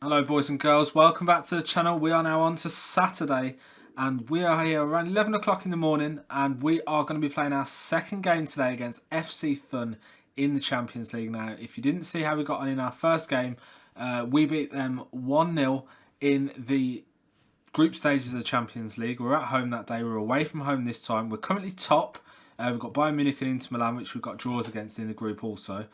Hello boys and girls, welcome back to the channel. We are now on to Saturday and we are here around 11 o'clock in the morning and we are going to be playing our second game today against FC Thun in the Champions League. Now, if you didn't see how we got on in our first game, we beat them 1-0 in the group stages of the Champions League. We're at home that day, we're away from home this time. We're currently top. We've got Bayern Munich and Inter Milan, which we've got draws against in the group also.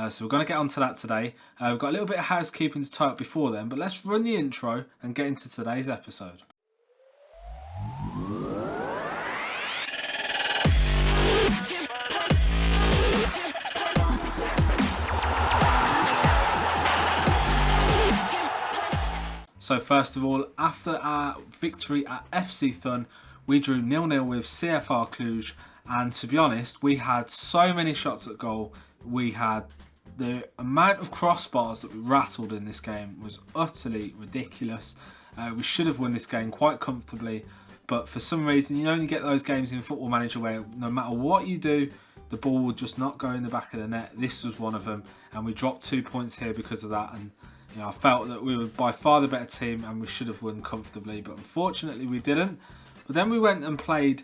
So we're going to get onto that today. We've got a little bit of housekeeping to tie up before then, but let's run the intro and get into today's episode. So first of all, after our victory at FC Thun, we drew 0-0 with CFR Cluj, and to be honest, we had so many shots at goal. We had the amount of crossbars that we rattled in this game was utterly ridiculous. We should have won this game quite comfortably, but for some reason you only get those games in Football Manager where no matter what you do, the ball will just not go in the back of the net. This was one of them, and we dropped 2 points here because of that. And I felt that we were by far the better team and we should have won comfortably, but unfortunately we didn't. But then we went and played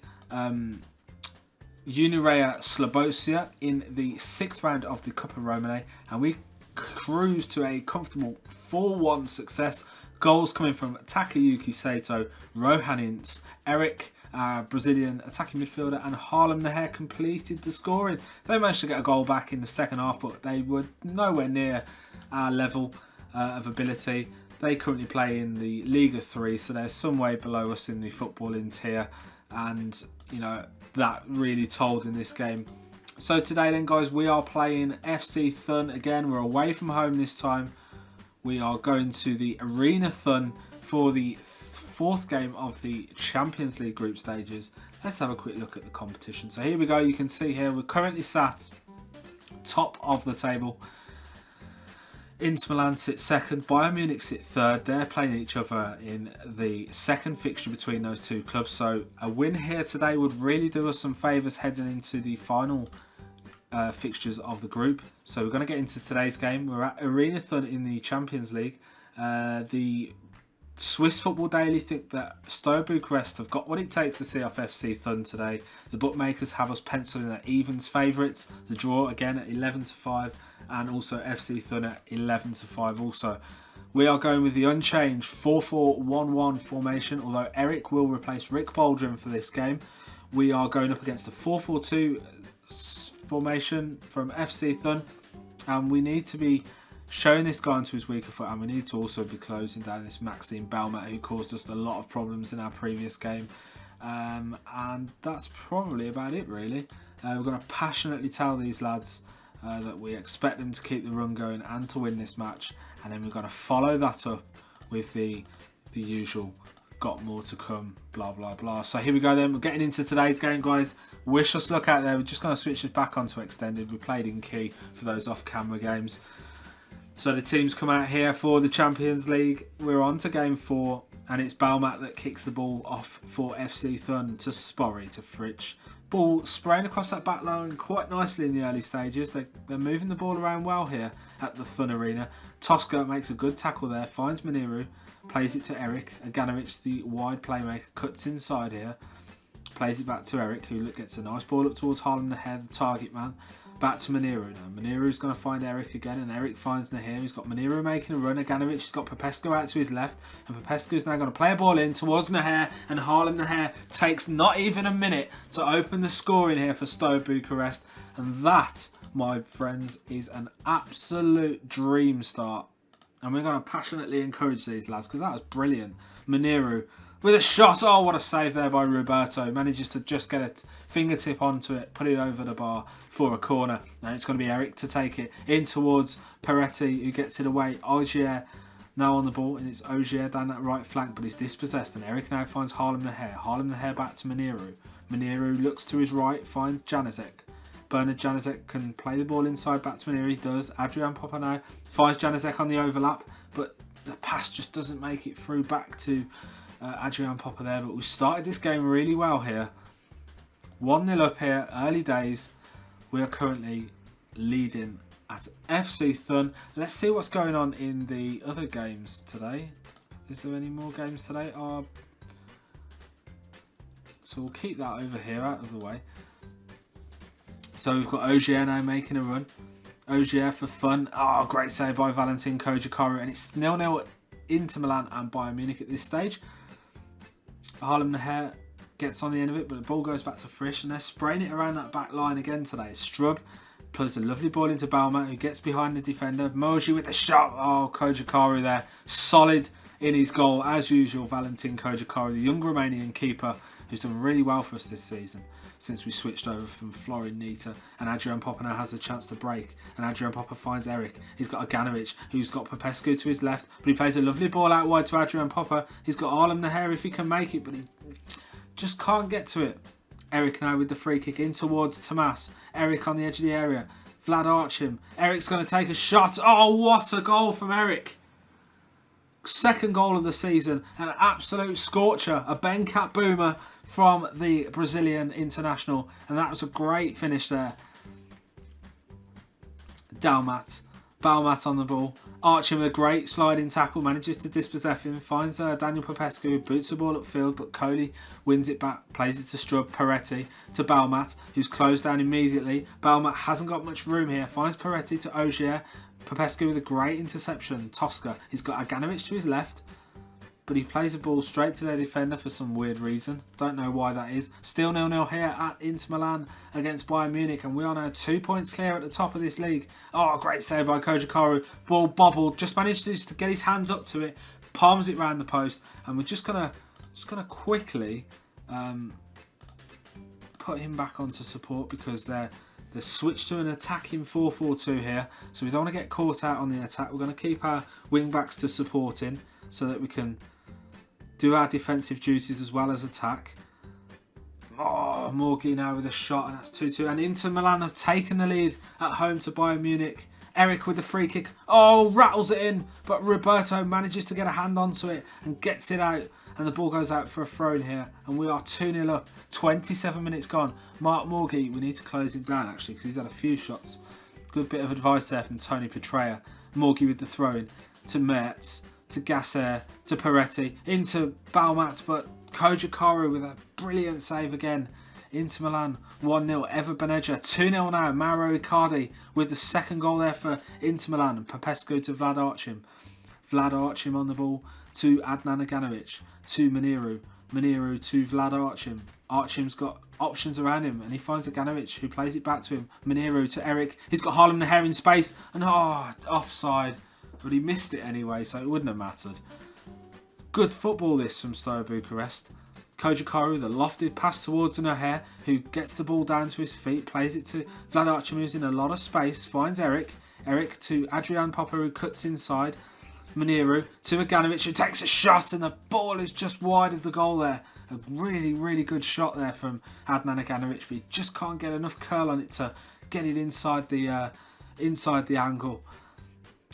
Ros-Albastrii in the 6th round of the Cup of Romane, and we cruised to a comfortable 4-1 success. Goals coming from Takayuki Sato, Rohan Ince, Eric, Brazilian attacking midfielder, and Harlem Naher completed the scoring. They managed to get a goal back in the second half, but they were nowhere near our level of ability. They currently play in the Liga 3, so they're some way below us in the footballing tier, and that really told in this game. So today then guys, we are playing FC Thun again. We're away from home this time. We are going to the Arena Thun for the 4th game of the Champions League group stages. Let's have a quick look at the competition. So here we go, you can see here we're currently sat top of the table. Inter Milan sit 2nd, Bayern Munich sit 3rd. They're playing each other in the 2nd fixture between those two clubs. So a win here today would really do us some favours heading into the final fixtures of the group. So we're going to get into today's game. We're at Arena Thun in the Champions League. The Swiss Football Daily think that Steaua Bucuresti have got what it takes to see off FC Thun today. The bookmakers have us penciled in at evens favourites. The draw again at 11-5. And also FC Thun at 11-5 also. We are going with the unchanged 4-4-1-1 formation, although Eric will replace Rick Baldwin for this game. We are going up against the 4-4-2 formation from FC Thun, and we need to be showing this guy onto his weaker foot, and we need to also be closing down this Maxime Belmat, who caused us a lot of problems in our previous game. And that's probably about it really. We're going to passionately tell these lads that we expect them to keep the run going and to win this match, and then we're going to follow that up with the usual got more to come blah blah blah. So here we go then, we're getting into today's game guys. Wish us luck out there. We're just going to switch this back onto extended. We played in key for those off camera games. So the teams come out here for the Champions League. We're on to game 4 and it's Belmat that kicks the ball off for FC Thun to Sporry to Fritsch. Ball spraying across that back line quite nicely in the early stages. They're moving the ball around well here at the Thun Arena. Tosca makes a good tackle there, finds Maniru, plays it to Eric. Aganovic, the wide playmaker, cuts inside here, plays it back to Eric, who gets a nice ball up towards Harlem Naher, the target man. Back to Maniru now. Maniru's going to find Eric again, and Eric finds Naher. He's got Maniru making a run. Aganovic has got Popescu out to his left, and Popescu's now going to play a ball in towards Naher, and Harlem Naher takes not even a minute to open the scoring here for Steaua Bucuresti, and that, my friends, is an absolute dream start. And we're going to passionately encourage these lads because that was brilliant. Maniru with a shot. Oh, what a save there by Roberto. Manages to just get a fingertip onto it, put it over the bar for a corner. And it's going to be Eric to take it in towards Peretti, who gets it away. Ogier now on the ball, and it's Ogier down that right flank, but he's dispossessed. And Eric now finds Harlem Naher. Harlem Naher back to Maniru. Maniru looks to his right, finds Januzek. Bernard Januzek can play the ball inside back to Maniru. He does. Adrian Popper now finds Januzek on the overlap, but the pass just doesn't make it through back to Adrian Popper there. But we started this game really well here. 1-0 up here, early days. We are currently leading at FC Thun. Let's see what's going on in the other games today. Is there any more games today? So we'll keep that over here out of the way. So we've got Ogier now making a run. Ogier for fun. Oh, great save by Valentin Kojakaru. And it's 0-0 into Milan and Bayern Munich at this stage. Harlem Naher gets on the end of it, but the ball goes back to Frisch. And they're spraying it around that back line again today. Strub plays a lovely ball into Baumann, who gets behind the defender. Moji with the shot. Oh, Kojakaru there. Solid in his goal, as usual. Valentin Kojakaru, the young Romanian keeper, who's done really well for us this season since we switched over from Florin Nita. And Adrian Popper now has a chance to break. And Adrian Popper finds Eric. He's got Aganovic, who's got Popescu to his left. But he plays a lovely ball out wide to Adrian Popper. He's got Harlem Naher if he can make it, but he just can't get to it. Eric now with the free kick in towards Tomas. Eric on the edge of the area. Vlad Archim. Eric's going to take a shot. Oh, what a goal from Eric. Second goal of the season. An absolute scorcher. A Bencat boomer from the Brazilian international. And that was a great finish there. Baumat on the ball. Archie with a great sliding tackle. Manages to dispossess him. Finds Daniel Popescu, who boots the ball upfield. But Coley wins it back. Plays it to Strub. Peretti to Baumat, who's closed down immediately. Baumat hasn't got much room here. Finds Peretti to Ogier. Popescu with a great interception. Tosca. He's got Aganovic to his left. But he plays a ball straight to their defender for some weird reason. Don't know why that is. Still 0-0 here at Inter Milan against Bayern Munich. And we are now 2 points clear at the top of this league. Oh, great save by Kojakaru. Ball bobbled. Just managed to get his hands up to it. Palms it round the post. And we're just gonna quickly put him back onto support, because they're switched to an attacking 4-4-2 here. So we don't want to get caught out on the attack. We're going to keep our wing backs to supporting so that we can do our defensive duties as well as attack. Oh, Morgi now with a shot, and that's 2-2. And Inter Milan have taken the lead at home to Bayern Munich. Eric with the free kick. Oh, rattles it in. But Roberto manages to get a hand onto it and gets it out. And the ball goes out for a throw in here. And we are 2-0 up. 27 minutes gone. Mark Morgi, we need to close him down actually, because he's had a few shots. Good bit of advice there from Tony Petrea. Morgi with the throw in to Mertz, to Gasser, to Peretti, into Baumat, but Kojakaru with a brilliant save again. Inter Milan 1-0, Ever Beneja 2-0 now. Mauro Icardi with the second goal there for Inter Milan. And Popescu to Vlad Archim. Vlad Archim on the ball to Adnan Aganovic, to Muniru. Muniru to Vlad Archim. Archim's got options around him, and he finds Aganovic, who plays it back to him. Muniru to Eric. He's got Harlem Naher in space, and offside. But he missed it anyway, so it wouldn't have mattered. Good football this from Steaua Bucuresti. Kojakaru, the lofted pass towards Naher, who gets the ball down to his feet, plays it to Vlad Archim, who's in a lot of space, finds Eric. Eric to Adrian Popper, who cuts inside. Muniru to Aganovic, who takes a shot, and the ball is just wide of the goal there. A really, really good shot there from Adnan Aganovic, but he just can't get enough curl on it to get it inside the angle.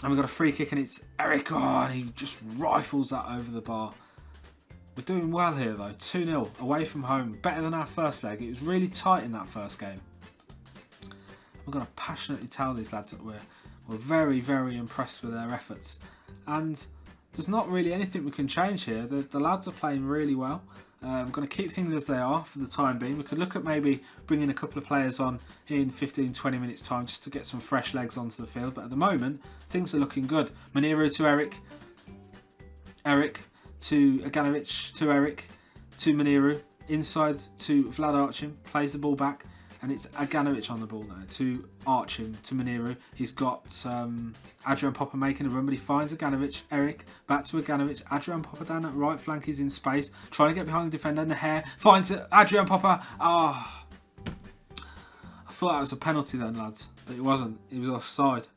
And we've got a free kick, and it's Eric. Oh, and he just rifles that over the bar. We're doing well here though. 2-0 away from home. Better than our first leg. It was really tight in that first game. We're going to passionately tell these lads that we're very, very impressed with their efforts. And there's not really anything we can change here. The lads are playing really well. We're going to keep things as they are for the time being. We could look at maybe bringing a couple of players on in 15-20 minutes time just to get some fresh legs onto the field. But at the moment, things are looking good. Muniru to Eric. Eric to Aganovic to Eric to Muniru. Inside to Vlad Archim. Plays the ball back. And it's Aganovic on the ball now to Archim, to Muniru. He's got Adrian Popper making a run, but he finds Aganovic. Eric, back to Aganovic. Adrian Popper down that right flank. He's in space, trying to get behind the defender. Naher finds Adrian Popper. I thought that was a penalty then, lads. But it wasn't. He was offside.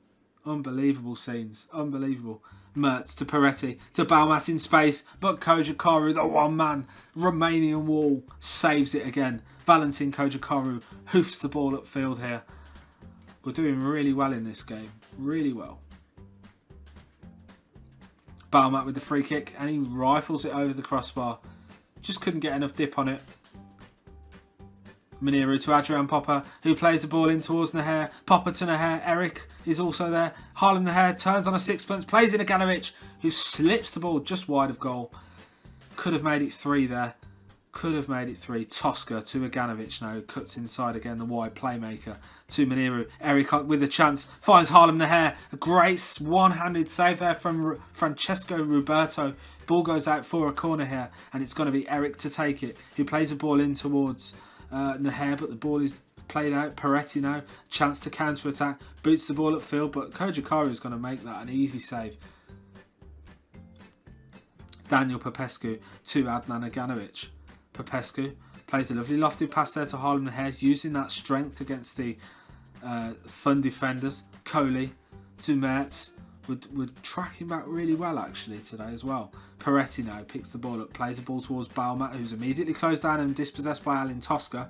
Unbelievable scenes. Unbelievable. Mertz to Peretti, to Baumat in space, but Kojakaru, the one-man Romanian wall, saves it again. Valentin Kojakaru hoofs the ball upfield here. We're doing really well in this game. Really well. Baumat with the free kick, and he rifles it over the crossbar. Just couldn't get enough dip on it. Muniru to Adrian Popper, who plays the ball in towards Naher. Popper to Naher. Eric is also there. Harlem Naher turns on a sixpence, plays in Aganovic, who slips the ball just wide of goal. Could have made it 3 there. Could have made it 3. Tosca to Aganovic now. Cuts inside again, the wide playmaker to Muniru. Eric with a chance. Finds Harlem Naher. A great one-handed save there from Francesco Roberto. Ball goes out for a corner here. And it's going to be Eric to take it. He plays the ball in towards Naher. But the ball is played out. Peretti now. Chance to counter-attack. Boots the ball upfield. But Kojikaru is going to make that an easy save. Daniel Popescu to Adnan Aganovic. Popescu plays a lovely lofted pass there to Harlem Naher, using that strength against the Thun defenders. Coley to Mertz. Would track him back really well actually today as well. Peretti now picks the ball up, plays the ball towards Baumat, who's immediately closed down and dispossessed by Alin Tosca.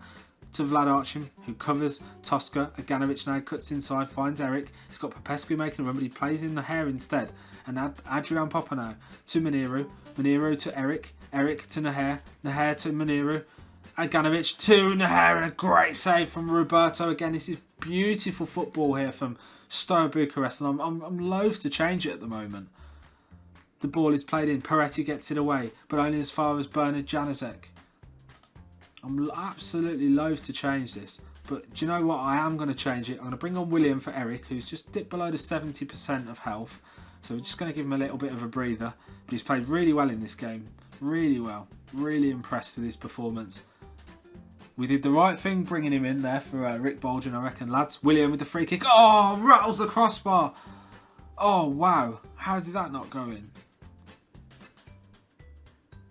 To Vlad Archim, who covers Tosca. Aganovic now cuts inside, finds Eric. He's got Popescu making a run, but he plays in Naher instead. And Adrian Popper now to Muniru. Muniru to Eric. Eric to Naher. Naher to Muniru. Aganovic to Naher, and a great save from Roberto. Again, this is beautiful football here from Steaua Bucuresti, and I'm loath to change it at the moment. The ball is played in. Peretti gets it away, but only as far as Bernard Januzek. I'm absolutely loath to change this, but do you know what? I am going to change it. I'm going to bring on William for Eric, who's just dipped below the 70% of health. So we're just going to give him a little bit of a breather. But he's played really well in this game. Really well. Really impressed with his performance. We did the right thing bringing him in there for Rick Bolgen, I reckon, lads. William with the free kick. Oh, rattles the crossbar. Oh, wow. How did that not go in?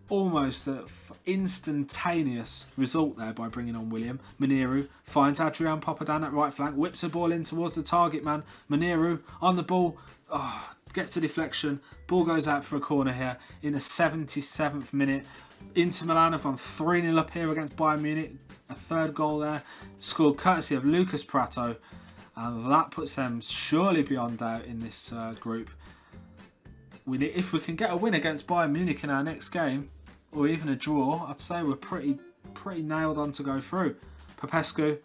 Almost an instantaneous result there by bringing on William. Muniru finds Adrian Popper down that right flank, whips the ball in towards the target man. Muniru on the ball, gets a deflection. Ball goes out for a corner here in the 77th minute. Inter Milan have gone 3-0 up here against Bayern Munich. A third goal there, scored courtesy of Lucas Prato. And that puts them surely beyond doubt in this group. If we can get a win against Bayern Munich in our next game, or even a draw, I'd say we're pretty nailed on to go through. Popescu,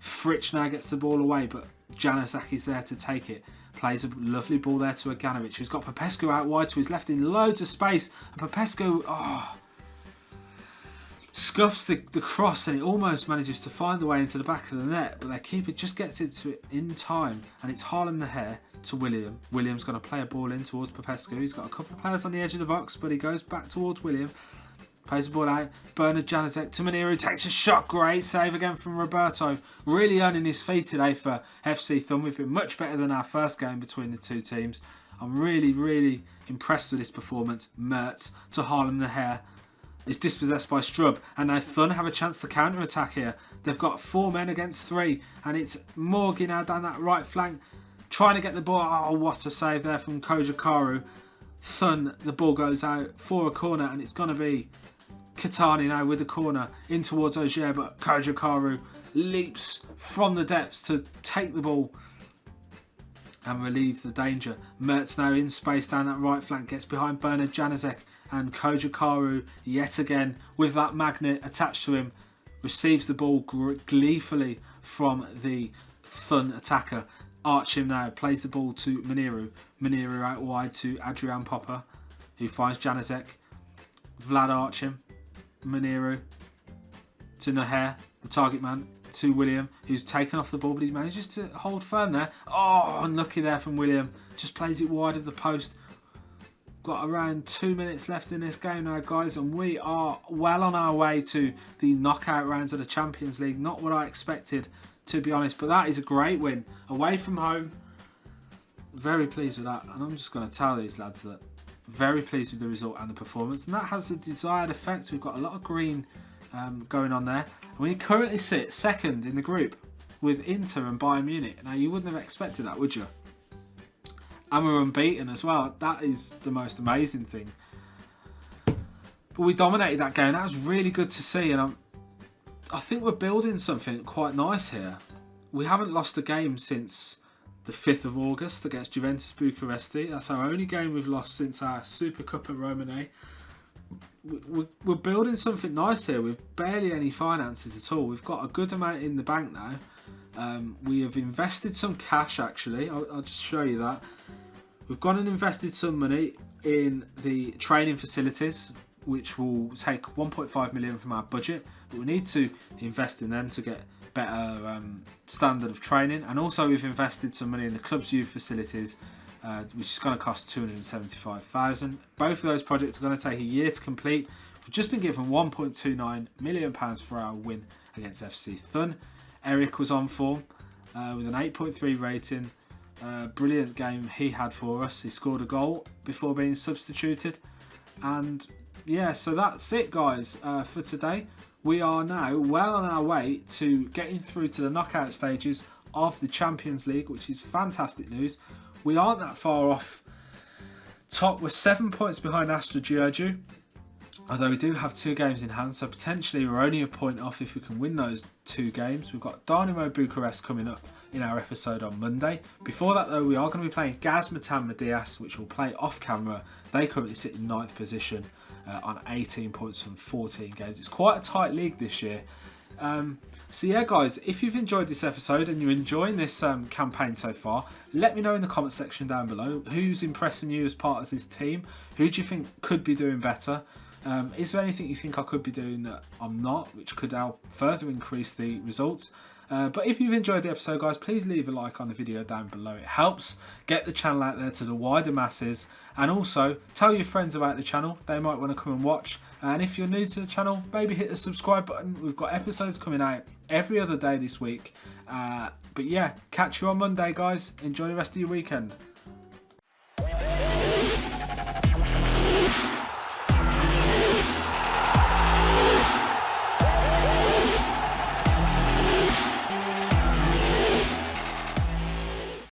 Fritsch now gets the ball away, but Janazaki's there to take it. Plays a lovely ball there to Aganovic, who's got Popescu out wide to his left in loads of space. And Popescu, scuffs the cross, and it almost manages to find a way into the back of the net, but their keeper just gets into it in time, and it's Harlem Naher to William. William's going to play a ball in towards Popescu. He's got a couple of players on the edge of the box, but he goes back towards William. Plays the ball out. Bernard Januzek to Muniru. Takes a shot. Great save again from Roberto. Really earning his feet today for FC Thun. We've been much better than our first game between the two teams. I'm really impressed with this performance. Mertz to Harlem Naher. Is dispossessed by Strub, and now Thun have a chance to counter-attack here. They've got 4 men against 3, and it's Morgi now down that right flank, trying to get the ball. Oh, what a save there from Kojikaru. Thun, the ball goes out for a corner, and it's going to be Kitani now with the corner in towards Ogier, but Kojikaru leaps from the depths to take the ball and relieve the danger. Mertz now in space down that right flank, gets behind Bernard Januzek, and Kojikaru yet again with that magnet attached to him receives the ball gleefully from the Thun attacker. Archim now plays the ball to Muniru. Muniru out wide to Adrian Popper, who finds Januzek. Vlad Archim. Muniru to Naher, the target man, to William, who's taken off the ball, but he manages to hold firm there. Oh, unlucky there from William. Just plays it wide of the post. Got around 2 minutes left in this game now, guys, and we are well on our way to the knockout rounds of the Champions League. Not what I expected, to be honest, but that is a great win. Away from home. Very pleased with that, and I'm just going to tell these lads that very pleased with the result and the performance, and that has the desired effect. We've got a lot of green going on there. And we currently sit second in the group with Inter and Bayern Munich. Now, you wouldn't have expected that, would you? And we're unbeaten as well. That is the most amazing thing. But we dominated that game. That was really good to see, and I think we're building something quite nice here. We haven't lost a game since the 5th of August against Juventus Bucuresti. That's our only game we've lost since our Super Cup at Romane. we're building something nice here with barely any finances at all. We've got a good amount in the bank now. We have invested some cash actually. I'll just show you that. We've gone and invested some money in the training facilities, which will take 1.5 million from our budget, but we need to invest in them to get better standard of training. And also we've invested some money in the club's youth facilities, which is going to cost 275,000. Both of those projects are going to take a year to complete. We've just been given 1.29 million pounds for our win against FC Thun. Eric was on form with an 8.3 rating. Brilliant game he had for us. He scored a goal before being substituted. And yeah, so that's it guys for today. We are now well on our way to getting through to the knockout stages of the Champions League, which is fantastic news. We aren't that far off top. We're 7 points behind Astra Giurgiu, although we do have 2 games in hand, so potentially we're only a point off if we can win those 2 games. We've got Dynamo Bucharest coming up in our episode on Monday. Before that though, we are going to be playing Gazmetan Medias, which will play off camera. They currently sit in 9th position on 18 points from 14 games. It's quite a tight league this year. So yeah guys, if you've enjoyed this episode and you're enjoying this campaign so far, let me know in the comment section down below. Who's impressing you as part of this team? Who do you think could be doing better? Is there anything you think I could be doing that I'm not, which could help further increase the results? But if you've enjoyed the episode guys, please leave a like on the video down below. It helps get the channel out there to the wider masses, and also tell your friends about the channel. They might want to come and watch. And if you're new to the channel, maybe hit the subscribe button. We've got episodes coming out every other day this week. But yeah, catch you on Monday guys. Enjoy the rest of your weekend.